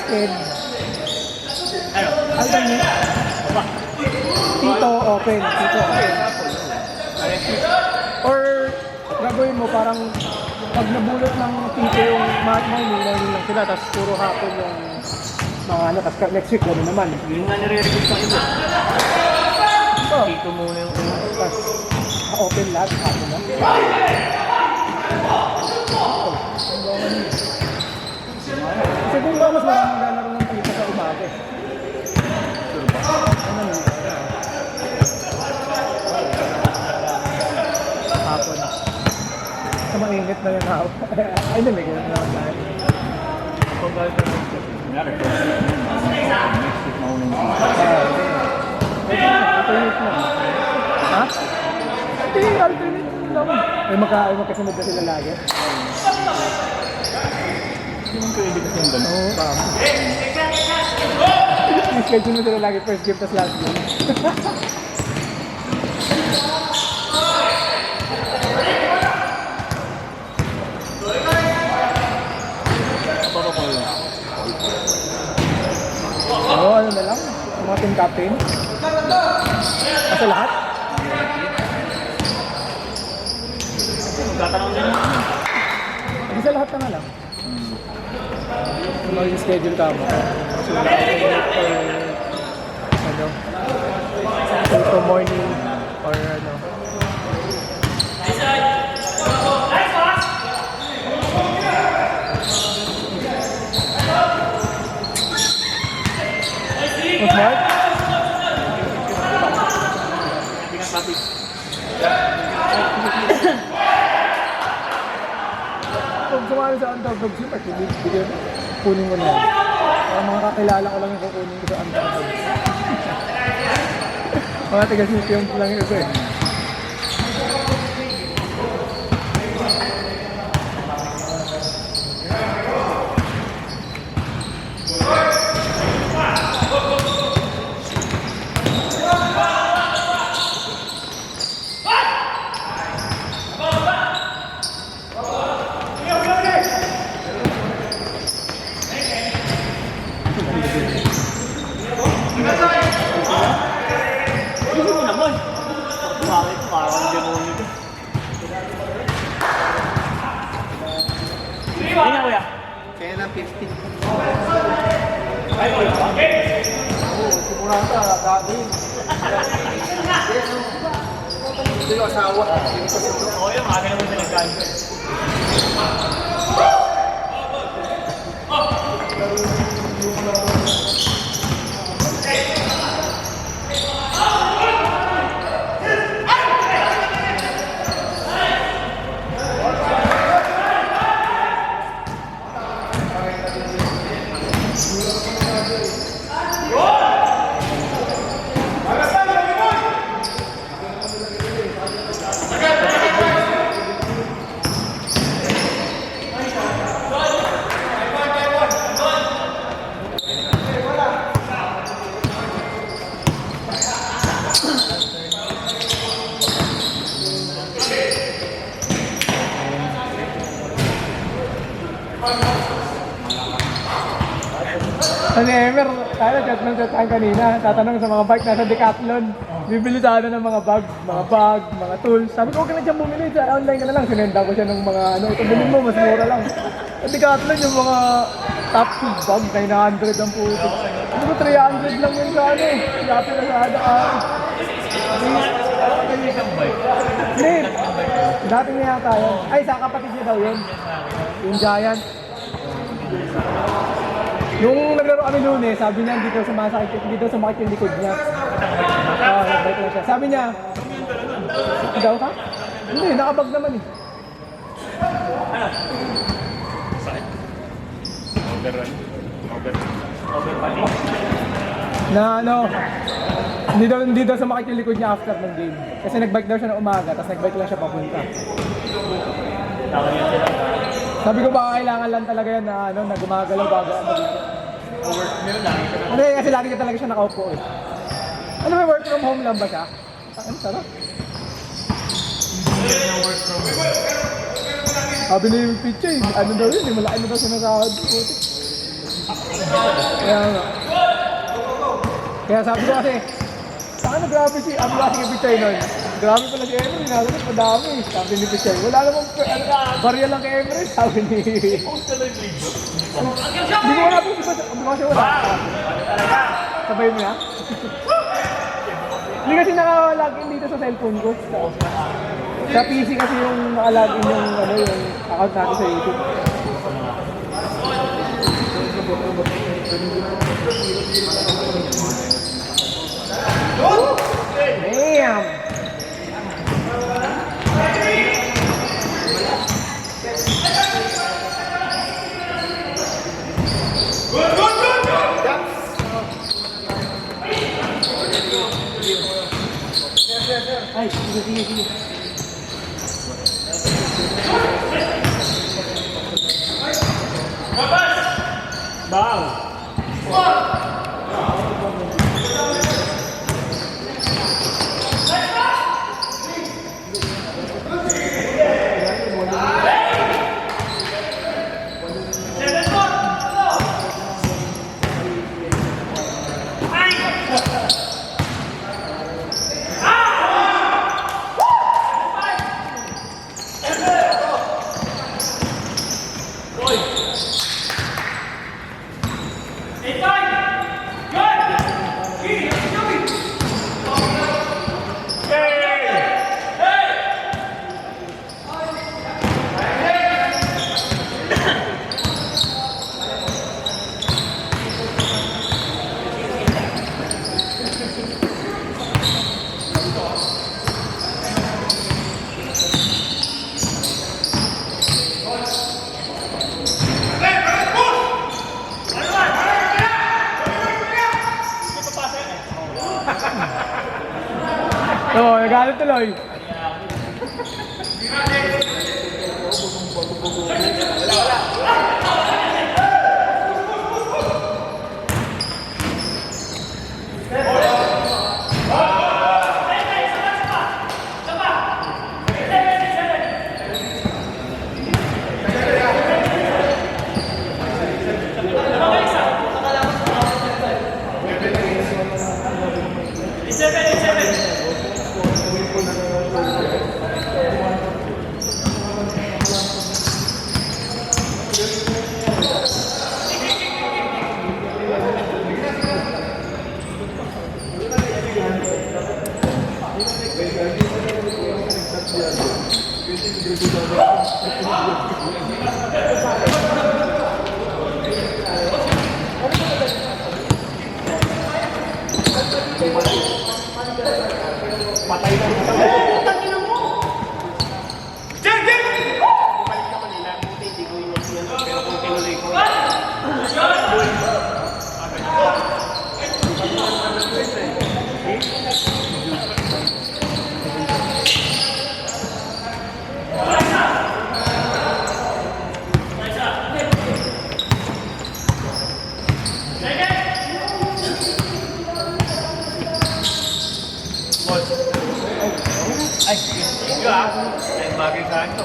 open. Alternate. Tito open. Tito open. Or gagawin mo parang pag nabulot ng tito yung morning lang sila, tapos puro hapon yung mga ano, tapos next week gano'n naman. Yung nga nire-request ng iba. Ito. Tito muna yung Tapos open lahat, hapon lang. Kasi kung ba mas maraming lalaro ng tito sa umaga eh. Hapon. Sa mainit na yung hapon. Ay, hindi, may ganun naman tayo. Kunyari, next week maunang Alternate na. Ha? Hindi, alternate naman. Ay, magkasunod na sila lagi. Hindi mo pwede kasi yung gano'n. Oo, tama. I-schedule mo sila lagi first game, tas last game. Para ko yun. Oo, ano na lang. Mga team captain. Kasi lahat. Magtatanong din naman. Hindi sa lahat na nga lang. Kung mag-schedule ka mo. Kasi alternate or ano. Ito morning or ano. Mas smart? Kung sumali sa underdog si Mark, bigyan kunin mo na yan. Para mga kakilala ko lang yung kukunin ko sa underdog. Mga taga-city yung lang yung iba eh. Hindi mo naman. Bakit? Parang demonyo ko. Hindi nga kuya. Kaya na 50. Ay, wala. Simulan ka, dati. Ito yung asawa. Oo, yung mga naman sa nagkanto. Kasi Emer, tayo chat ng chat kanina, tatanong sa mga bike nasa Decathlon. Bibili sana ng mga bag, mga tools. Sabi ko, huwag ka na dyan bumili, sa online ka na lang. Sinenda ko siya ng mga ano, ito bilhin mo, mas mura lang. Sa Decathlon yung mga top tube bag, 900 ang puto. Ano ko, 300 lang yun sa ano, Yapi na sa ada. Hindi, dati niya yata yun. Ay, sa kapatid niya daw yun. Yung Giant. Nung naglaro kami Lunes, sabi niya dito sumakit yung likod niya. Oo, nagbike lang siya. Sabi niya, daw ka? Hindi, nakabag naman eh. Sakit. Overpali. Na ano, hindi daw sumakit yung likod niya after ng game. Kasi nagbike daw siya ng umaga, tapos nagbike lang siya papunta. Sabi ko baka kailangan lang talaga yan na, ano, na gumagalaw bago ang maglaro. Hindi, kasi lagi ka talaga siya nakaupo eh. Ano ba, work from home lang ba siya? Ano, sarap? Sabi ni Piche, ano daw yun, malaki na daw siya nasahod. Kaya nga. Kaya sabi ko kasi, saan grabe si Abla si Pichay nun? Grabe pala si Emery, nakasunod madami. Sabi ni Pichay, wala namang barya lang kay Emery, sabi ni... Hindi ko wala po, di ba kasi wala? Sabay mo na? Hindi kasi nakalagin dito sa cellphone ko. Sa PC kasi yung nakalagin yung, ano, yung account natin sa YouTube. Damn! Ay, sige. Oo, nagalit tuloy. Ay, bagay sa akin to.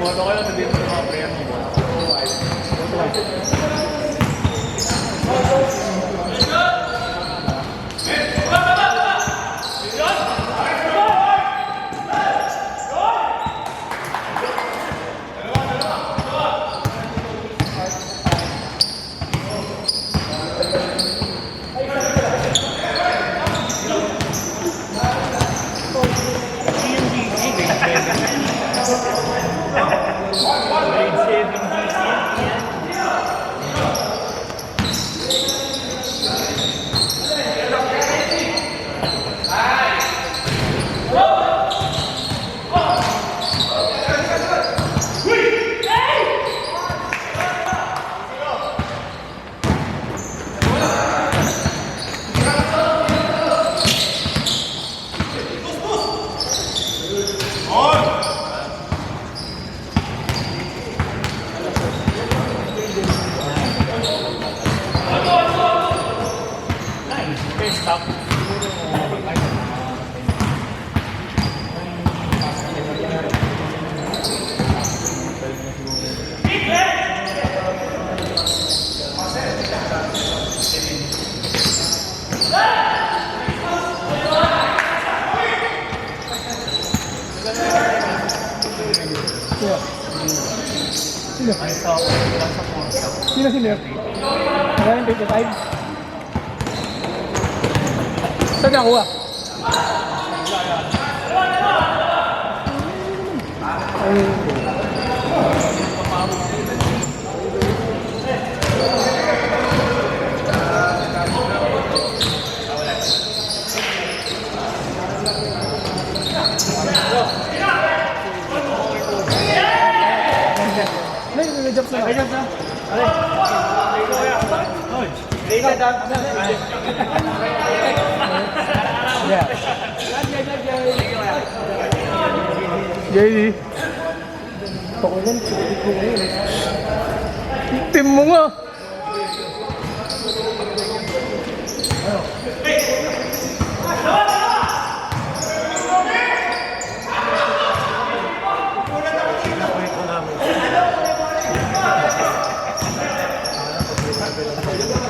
Boto ko lang sabihin mo ng mga player mo. Sino? Sino si Mir? Wala yung 25? Saan nakuha? May jobs na. May jobs na. Yeah. JD. Pakulan, sulit ko ngayon. Team mo nga.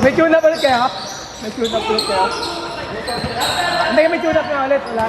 May tune up ulit kaya? May tune up ulit kaya? Hindi, may tune up na ulit. Wala.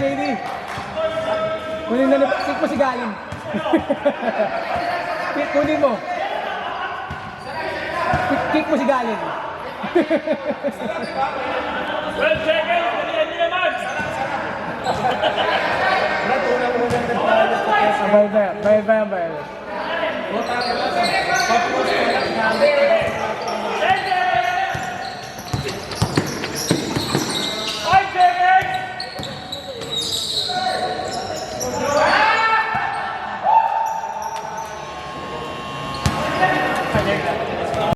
JD. Kunin na kick mo si Galing. Kunin mo. Kick mo si Galing. 12 seconds! Dalihan nyo naman! Bayad.